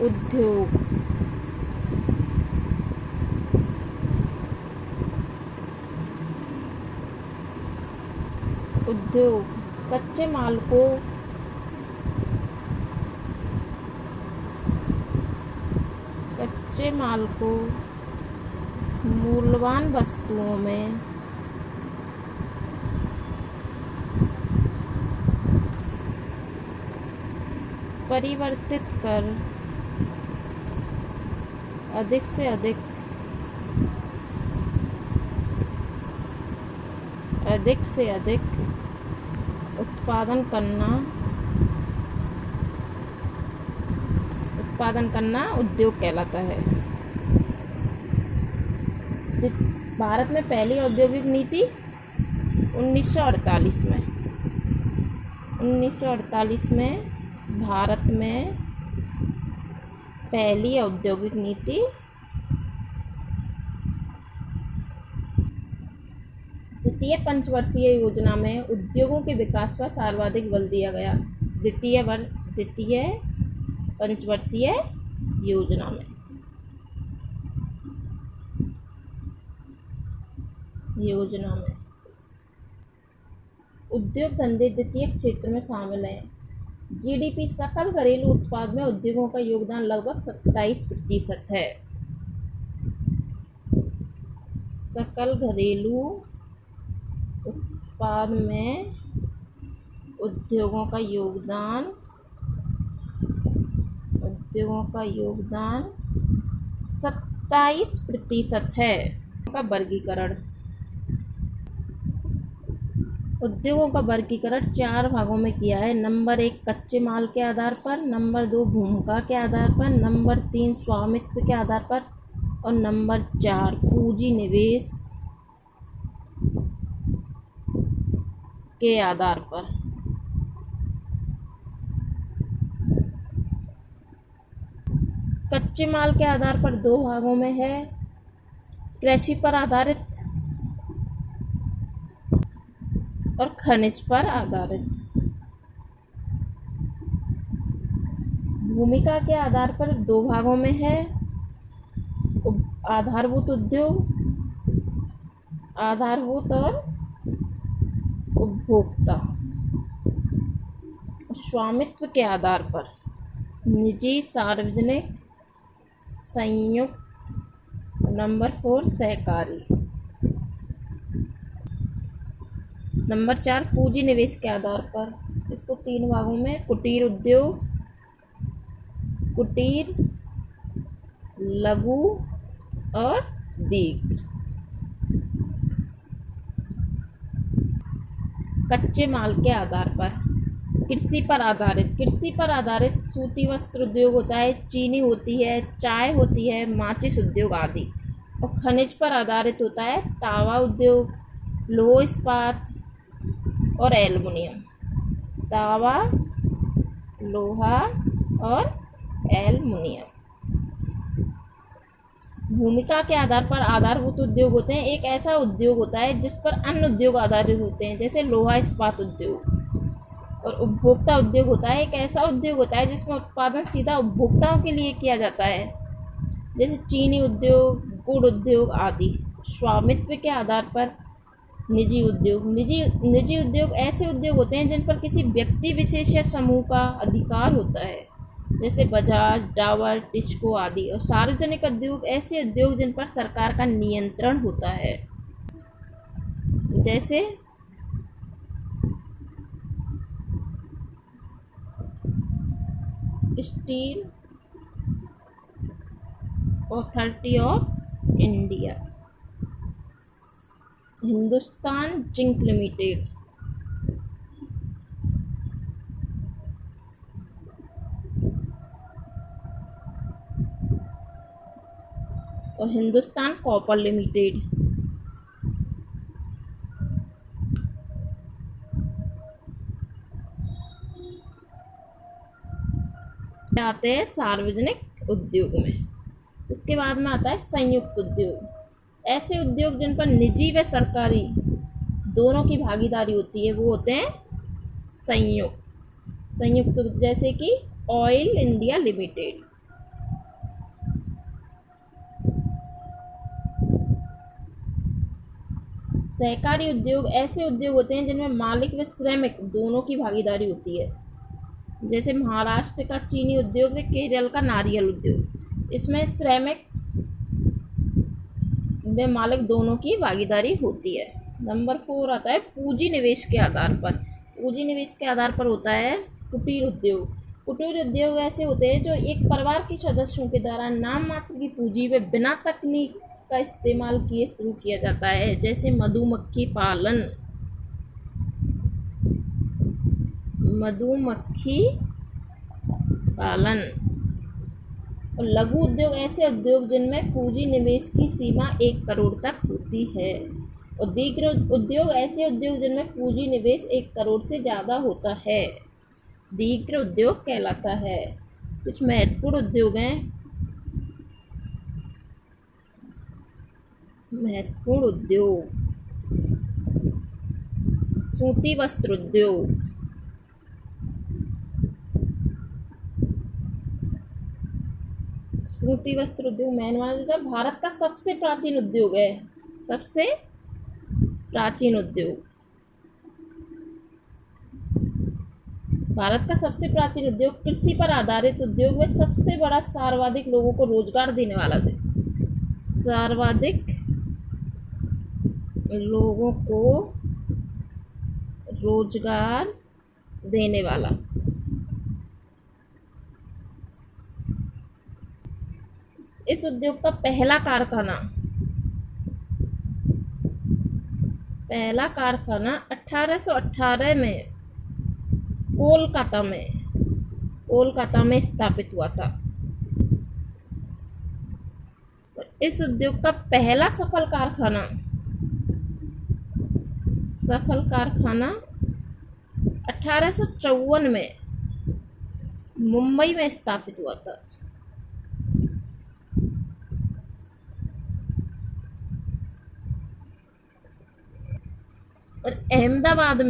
उद्योग, उद्योग कच्चे माल को मूल्यवान वस्तुओं में परिवर्तित कर अधिक से अधिक उत्पादन करना उद्योग कहलाता है। भारत में पहली औद्योगिक नीति 1948 में भारत में पहली औद्योगिक नीति द्वितीय पंचवर्षीय योजना में उद्योगों के विकास पर सर्वाधिक बल दिया गया। द्वितीय पंचवर्षीय योजना में उद्योग धंधे द्वितीय क्षेत्र में शामिल हैं। जीडीपी सकल घरेलू उत्पाद में उद्योगों का योगदान लगभग 27% है। सकल घरेलू उत्पाद में उद्योगों का योगदान 27% है। का वर्गीकरण, उद्योगों का वर्गीकरण 4 भागों में किया है। नंबर 1 कच्चे माल के आधार पर, नंबर 2 भूमिका के आधार पर, नंबर 3 स्वामित्व के आधार पर और नंबर 4 पूंजी निवेश के आधार पर। कच्चे माल के आधार पर 2 भागों में है, कृषि पर आधारित और खनिज पर आधारित। भूमिका के आधार पर 2 भागों में है, आधारभूत और उपभोक्ता। स्वामित्व के आधार पर निजी, सार्वजनिक, संयुक्त। नंबर 4 सहकारी। नंबर 4 पूंजी निवेश के आधार पर, इसको 3 भागों में कुटीर उद्योग, कुटीर, लघु और दीर्घ। कच्चे माल के आधार पर कृषि पर आधारित सूती वस्त्र उद्योग होता है, चीनी होती है, चाय होती है, माचिस उद्योग आदि। और खनिज पर आधारित होता है तावा उद्योग, लौह इस्पात और एल्युमिनियम। तावा, लोहा और एल्युमिनियम। भूमिका के आधार पर आधारभूत उद्योग होते हैं। एक ऐसा उद्योग होता है जिस पर अन्य उद्योग आधारित होते हैं, जैसे लोहा इस्पात उद्योग। और उपभोक्ता उद्योग होता है, एक ऐसा उद्योग होता है जिसमें उत्पादन सीधा उपभोक्ताओं के लिए किया जाता है, जैसे चीनी उद्योग, गुड़ उद्योग आदि। स्वामित्व के आधार पर निजी उद्योग ऐसे उद्योग होते हैं जिन पर किसी व्यक्ति विशेष या समूह का अधिकार होता है, जैसे बजाज, डाबर, टिस्को आदि। और सार्वजनिक उद्योग ऐसे उद्योग जिन पर सरकार का नियंत्रण होता है, जैसे steel authority of India, Hindustan zinc limited, और हिंदुस्तान कॉपर लिमिटेड। आते हैं सार्वजनिक उद्योग में। उसके बाद में आता है संयुक्त उद्योग। ऐसे उद्योग जिन पर निजी व सरकारी दोनों की भागीदारी होती है, वो होते हैं संयुक्त। जैसे कि ऑयल इंडिया लिमिटेड, सहकारी उद्योग ऐसे उद्योग होते हैं जिनमें मालिक व श्रमिक दोनों की भागीदारी होती है। जैसे महाराष्ट्र का चीनी उद्योग व केरल का नारियल उद्योग, इसमें श्रमिक व मालिक दोनों की भागीदारी होती है। नंबर 4 आता है पूंजी निवेश के आधार पर। पूंजी निवेश के आधार पर होता है कुटीर उद्योग। कुटीर उद्योग ऐसे होते हैं जो एक परिवार के सदस्यों के द्वारा नाम मात्र की पूंजी व बिना तकनीक का इस्तेमाल किए शुरू किया जाता है। जैसे मधुमक्खी पालन, मधुमक्खी पालन। और लघु उद्योग ऐसे उद्योग जिनमें पूंजी निवेश की सीमा 1 करोड़ तक होती है। और दीर्घ उद्योग ऐसे उद्योग जिनमें पूंजी निवेश 1 करोड़ से ज़्यादा होता है, दीर्घ उद्योग कहलाता है। कुछ महत्वपूर्ण उद्योग हैं। महत्वपूर्ण उद्योग, सूती वस्त्र उद्योग, सूती वस्त्र उद्योग मेन माना जाता है। भारत का सबसे प्राचीन उद्योग है, सबसे प्राचीन उद्योग। भारत का सबसे प्राचीन उद्योग, कृषि पर आधारित उद्योग व सबसे बड़ा सर्वाधिक लोगों को रोजगार देने वाला उद्योग। सर्वाधिक लोगों को रोजगार देने वाला। इस उद्योग का पहला कारखाना 1818 में कोलकाता में स्थापित हुआ था। इस उद्योग का पहला सफल कारखाना 1854 में मुंबई में स्थापित हुआ था। और अहमदाबाद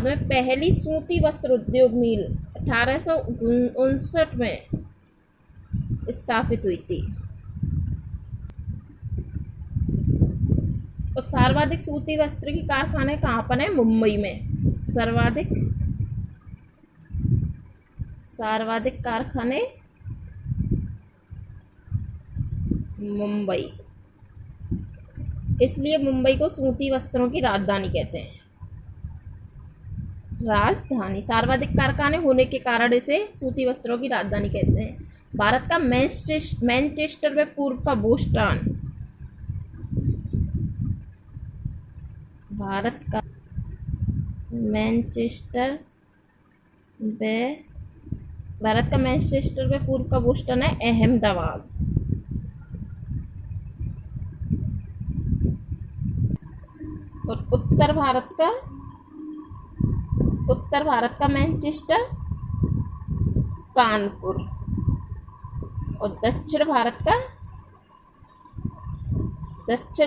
में पहली सूती वस्त्र उद्योग मिल 1859 में स्थापित हुई थी। और सर्वाधिक सूती वस्त्र की कारखाने कहाँ पर है? मुंबई में। सर्वाधिक कारखाने मुंबई, इसलिए मुंबई को सूती वस्त्रों की राजधानी कहते हैं। राजधानी, सर्वाधिक कारखाने होने के कारण इसे सूती वस्त्रों की राजधानी कहते हैं। भारत का मैनचेस्टर व पूर्व का बोस्टन। भारत का मैनचेस्टर व पूर्व का बोस्टन है अहमदाबाद। और उत्तर भारत का मैनचेस्टर कानपुर। और दक्षिण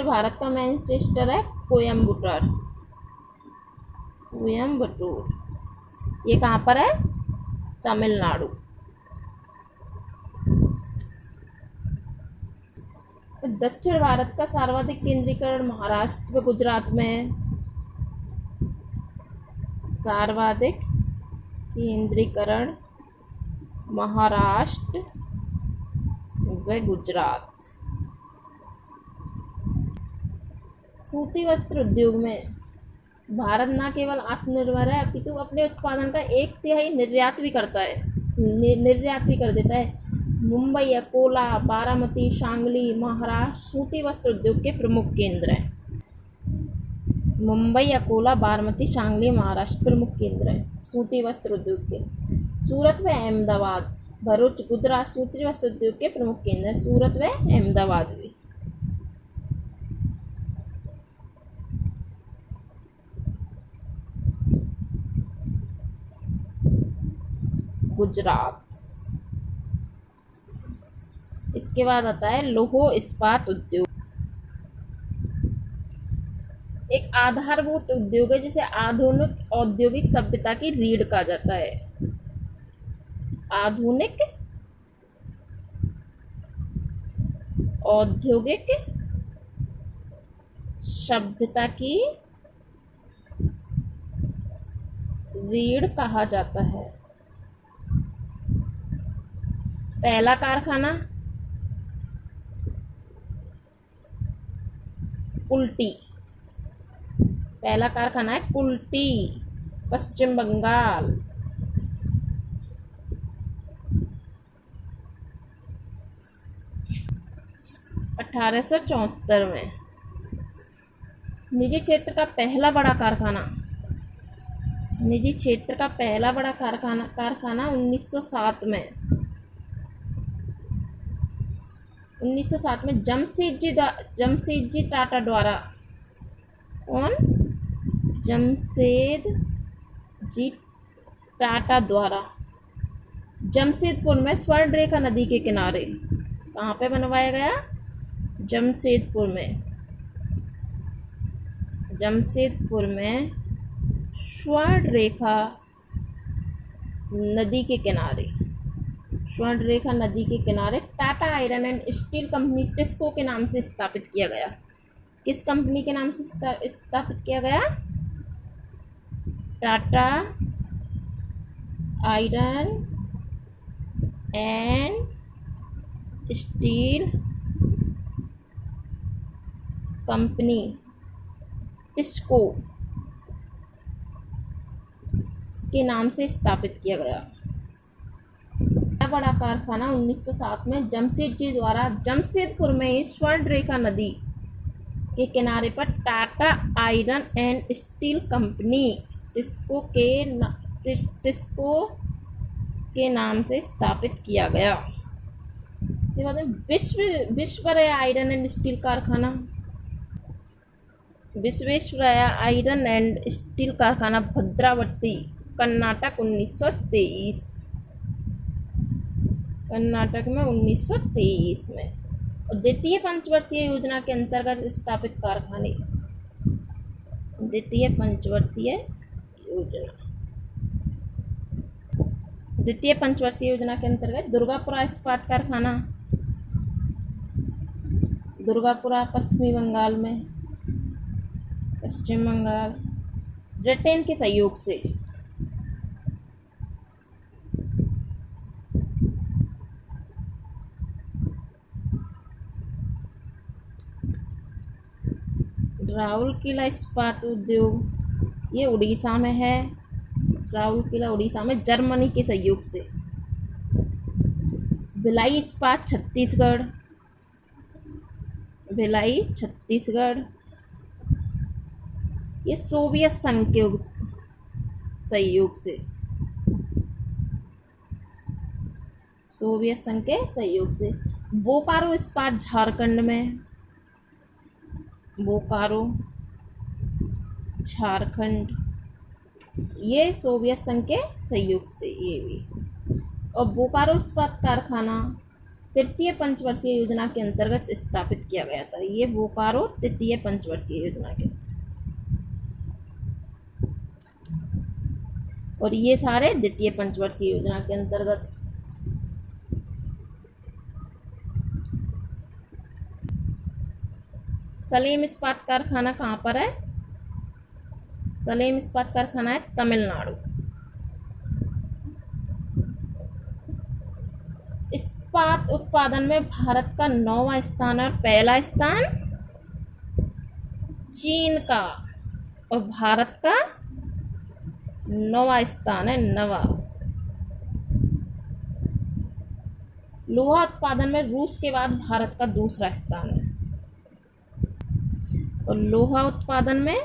भारत का मैनचेस्टर है कोयम्बटूर। ये कहाँ पर है? तमिलनाडु। दक्षिण भारत का सर्वाधिक केंद्रीकरण महाराष्ट्र व गुजरात में है। सर्वाधिक केंद्रीकरण महाराष्ट्र व गुजरात। सूती वस्त्र उद्योग में भारत न केवल आत्मनिर्भर है अपितु अपने उत्पादन का 1/3 निर्यात भी कर देता है। मुंबई, अकोला, बारामती, सांगली, महाराष्ट्र सूती वस्त्र उद्योग के प्रमुख केंद्र हैं। मुंबई, अकोला, बारामती, सांगली, महाराष्ट्र प्रमुख केंद्र हैं सूती वस्त्र उद्योग के। सूरत व अहमदाबाद, भरूच, गुजरात सूती वस्त्र उद्योग के प्रमुख केंद्र हैं। सूरत व अहमदाबाद भी। गुजरात। इसके बाद आता है लौह इस्पात उद्योग। एक आधारभूत उद्योग है जिसे आधुनिक औद्योगिक सभ्यता की रीढ़ कहा जाता है। आधुनिक औद्योगिक सभ्यता की रीढ़ कहा जाता है। पहला कारखाना कुल्टी, पहला कारखाना है कुल्टी, पश्चिम बंगाल। 1874 में। निजी क्षेत्र का पहला बड़ा कारखाना, निजी क्षेत्र का पहला बड़ा कारखाना 1907 में। 1907 में जमशेदजी टाटा द्वारा, कौन? जमशेदजी टाटा द्वारा जमशेदपुर में स्वर्णरेखा नदी के किनारे, कहाँ पे बनवाया गया? जमशेदपुर में। जमशेदपुर में स्वर्णरेखा नदी के किनारे, स्वर्णरेखा नदी के किनारे Tata iron and steel company TISCO के नाम से स्थापित किया गया। किस कंपनी के नाम से स्थापित किया गया? Tata iron and steel company TISCO के नाम से स्थापित किया गया। बड़ा कारखाना 1907 में जमशेदजी द्वारा जमशेदपुर में ही स्वर्णरेखा नदी के किनारे पर Tata iron and steel company TISCO के नाम से स्थापित किया गया। इसके बाद विश्वेश्वरैया आयरन एंड स्टील कारखाना, विश्वेश्वरैया आयरन एंड स्टील कारखाना भद्रावती, कर्नाटक 1923, कर्नाटक में 1923 में। और द्वितीय पंचवर्षीय योजना के अंतर्गत स्थापित कारखाने, द्वितीय पंचवर्षीय योजना, द्वितीय पंचवर्षीय योजना के अंतर्गत दुर्गापुरा इस्पात कारखाना, दुर्गापुरा पश्चिमी बंगाल में, पश्चिम बंगाल, ब्रिटेन के सहयोग से। राउरकेला इस्पात उद्योग, ये उड़ीसा में है, राउरकेला उड़ीसा में, जर्मनी के सहयोग से। भिलाई इस्पात छत्तीसगढ़, भिलाई छत्तीसगढ़, ये सोवियत संघ के सहयोग से, सोवियत संघ के सहयोग से। बोकारो इस्पात झारखंड में, बोकारो झारखंड, ये सोवियत संघ के सहयोग से ये भी। और बोकारो इस्पात कारखाना तृतीय पंचवर्षीय योजना के अंतर्गत स्थापित किया गया था। ये बोकारो तृतीय पंचवर्षीय योजना के, और ये सारे द्वितीय पंचवर्षीय योजना के अंतर्गत। सलेम इस्पात कारखाना कहाँ पर है? सलेम इस्पात कारखाना है तमिलनाडु। इस्पात उत्पादन में भारत का 9वां स्थान है, पहला स्थान चीन का, और भारत का 9वां स्थान है, 9वां। लोहा उत्पादन में रूस के बाद भारत का दूसरा स्थान है, और लोहा उत्पादन में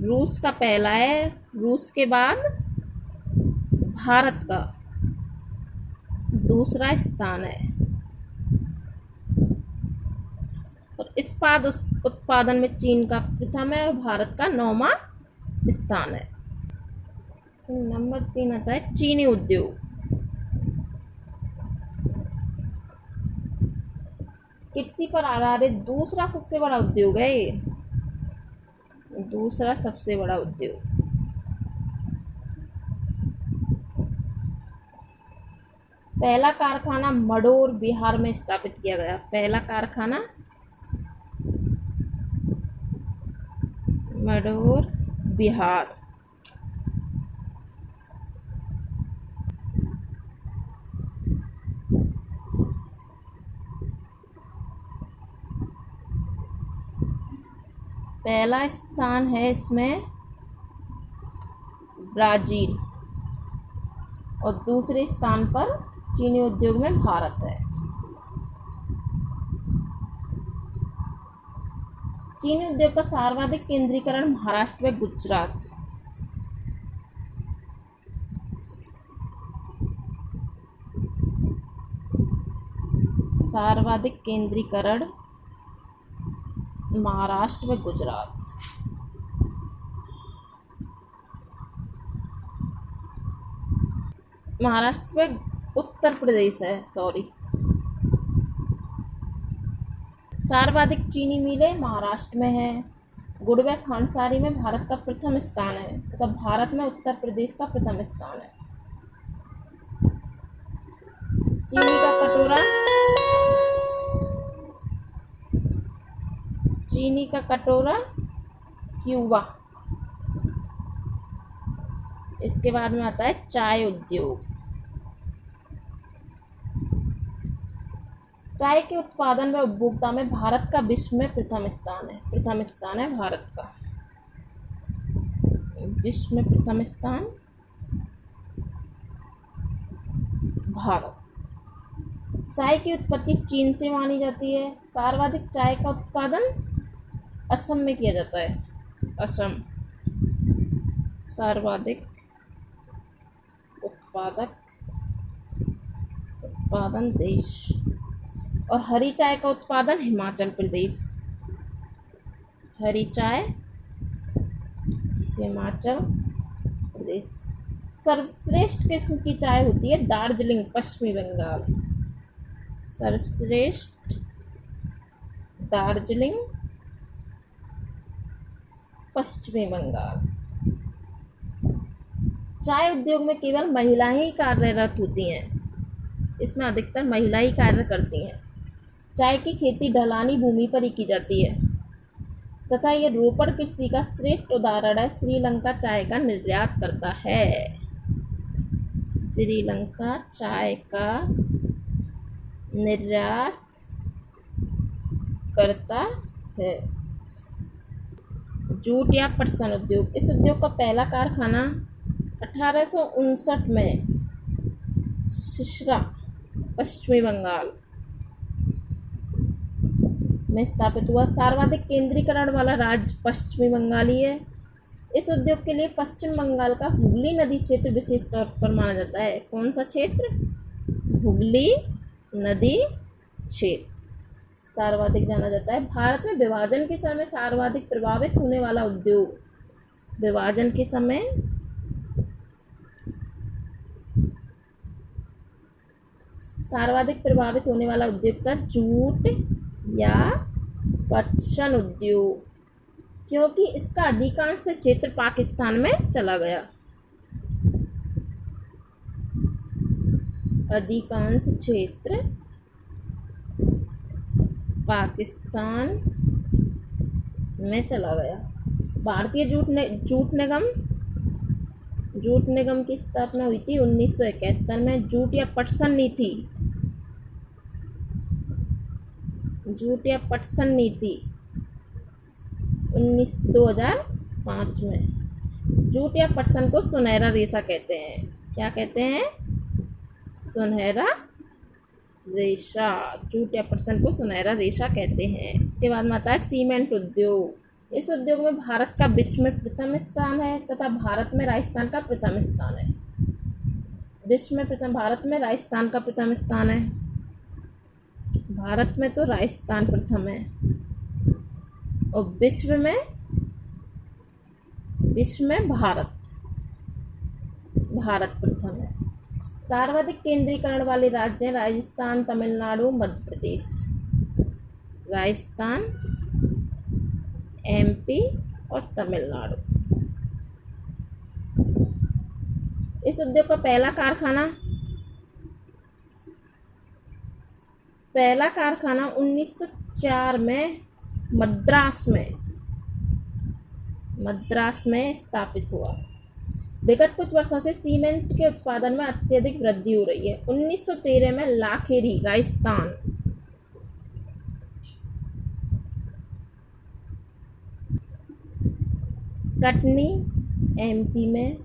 रूस का पहला है, रूस के बाद भारत का दूसरा स्थान है। और इस्पात उत्पादन में चीन का प्रथम है और भारत का 9वां स्थान है। नंबर 3 आता है चीनी उद्योग। कृषि पर आधारित दूसरा सबसे बड़ा उद्योग है ये, दूसरा सबसे बड़ा उद्योग। पहला कारखाना मडोर बिहार में स्थापित किया गया। पहला कारखाना मडोर बिहार। पहला स्थान है इसमें ब्राज़ील और दूसरे स्थान पर चीनी उद्योग में भारत है। चीनी उद्योग का सर्वाधिक केंद्रीकरण महाराष्ट्र में गुजरात। सर्वाधिक केंद्रीकरण महाराष्ट्र में गुजरात। महाराष्ट्र में उत्तर प्रदेश है, सॉरी। सर्वाधिक चीनी मिलें महाराष्ट्र में है। गुड़ व खांडसारी में भारत का प्रथम स्थान है तथा भारत में उत्तर प्रदेश का प्रथम स्थान है। चीनी का कटोरा, चीनी का कटोरा क्यूबा। इसके बाद में आता है चाय उद्योग। चाय के उत्पादन व उपभोक्ता में भारत का विश्व में प्रथम स्थान है। प्रथम स्थान है भारत का, विश्व में प्रथम स्थान भारत। चाय की उत्पत्ति चीन से मानी जाती है। सर्वाधिक चाय का उत्पादन असम में किया जाता है। असम सर्वाधिक उत्पादन देश। और हरी चाय का उत्पादन हिमाचल प्रदेश। हरी चाय हिमाचल प्रदेश। सर्वश्रेष्ठ किस्म की चाय होती है दार्जिलिंग, पश्चिमी बंगाल। सर्वश्रेष्ठ दार्जिलिंग, पश्चिमी बंगाल। चाय उद्योग में केवल महिलाएं ही कार्यरत होती हैं। इसमें अधिकतर महिला ही कार्य करती हैं। चाय की खेती ढलानी भूमि पर ही की जाती है तथा यह रोपड़ कृषि का श्रेष्ठ उदाहरण है। श्रीलंका चाय का निर्यात करता है। श्रीलंका चाय का निर्यात करता है। जूट या पटसन उद्योग। इस उद्योग का पहला कारखाना 1859 में सिसरा, पश्चिमी बंगाल में स्थापित हुआ। सर्वाधिक केंद्रीकरण वाला राज्य पश्चिमी बंगाल ही है। इस उद्योग के लिए पश्चिम बंगाल का हुगली नदी क्षेत्र विशेष तौर पर माना जाता है। कौन सा क्षेत्र? हुगली नदी क्षेत्र सर्वाधिक जाना जाता है। भारत में विभाजन के समय सर्वाधिक प्रभावित होने वाला उद्योग, विभाजन के समय सर्वाधिक प्रभावित होने वाला उद्योग था जूट या पटसन उद्योग, क्योंकि इसका अधिकांश क्षेत्र पाकिस्तान में चला गया। अधिकांश क्षेत्र पाकिस्तान में चला गया। भारतीय जूट निगम की स्थापना हुई थी 1971 में। जूट या पटसन नीति 2005 में। जूट या पटसन को सुनहरा रेशा कहते हैं। क्या कहते हैं? सुनहरा रेशा। जूट या पटसन को सुनहरा रेशा कहते हैं। इसके बाद में आता है सीमेंट उद्योग। इस उद्योग में भारत का विश्व में प्रथम स्थान है तथा भारत में राजस्थान का प्रथम स्थान है। भारत में राजस्थान का प्रथम स्थान है। भारत में तो राजस्थान प्रथम है और विश्व में भारत प्रथम है। सर्वाधिक केंद्रीकरण वाले राज्य हैं राजस्थान, तमिलनाडु, मध्य प्रदेश। राजस्थान, एमपी और तमिलनाडु। इस उद्योग का पहला कारखाना पहला कारखाना 1904 में मद्रास में स्थापित हुआ। विगत कुछ वर्षों से सीमेंट के उत्पादन में अत्यधिक वृद्धि हो रही है। 1913 में लाखेरी, राजस्थान, कटनी, एमपी में,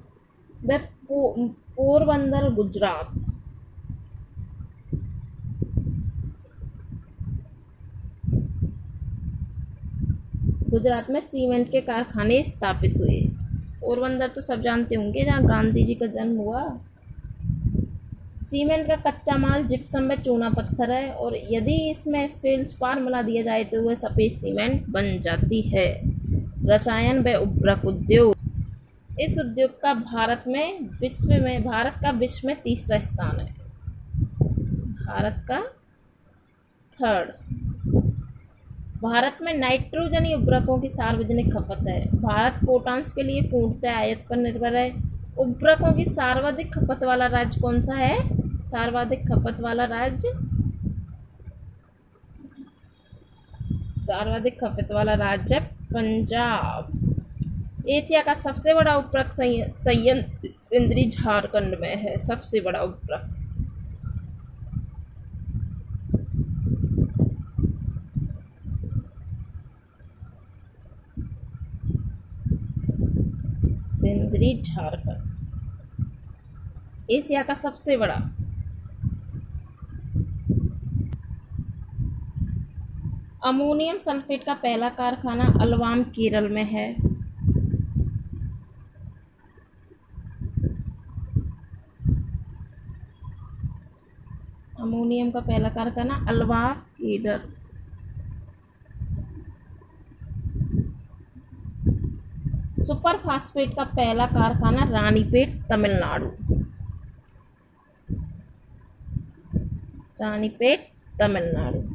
व पोरबंदर, गुजरात, में सीमेंट के कारखाने स्थापित हुए। पोरबंदर तो सब जानते होंगे, जहाँ गांधी जी का जन्म हुआ। सीमेंट का कच्चा माल जिप्सम व चूना पत्थर है, और यदि इसमें फेल्सपार मिला दिया जाए तो वह सफेद सीमेंट बन जाती है। रसायन व उर्वरक उद्योग, इस उद्योग का भारत का विश्व में तीसरा स्थान है। भारत का थर्ड। भारत में नाइट्रोजनी उर्वरकों की सार्वजनिक खपत है। भारत पोटाश के लिए पूर्णतः आयात पर निर्भर है। उर्वरकों की सर्वाधिक खपत वाला राज्य कौन सा है? सर्वाधिक खपत वाला राज्य पंजाब। एशिया का सबसे बड़ा उर्वरक संयंत्र सिंदरी, झारखंड में है। सबसे बड़ा उर्वरक। सिंदरी, झारखंड, एशिया का सबसे बड़ा। अमोनियम सल्फेट का पहला कारखाना अलवाम, केरल में है। अमोनियम का पहला कारखाना अलवा, केरल। सुपर फास्फेट का पहला कारखाना रानीपेट, तमिलनाडु। रानीपेट, तमिलनाडु।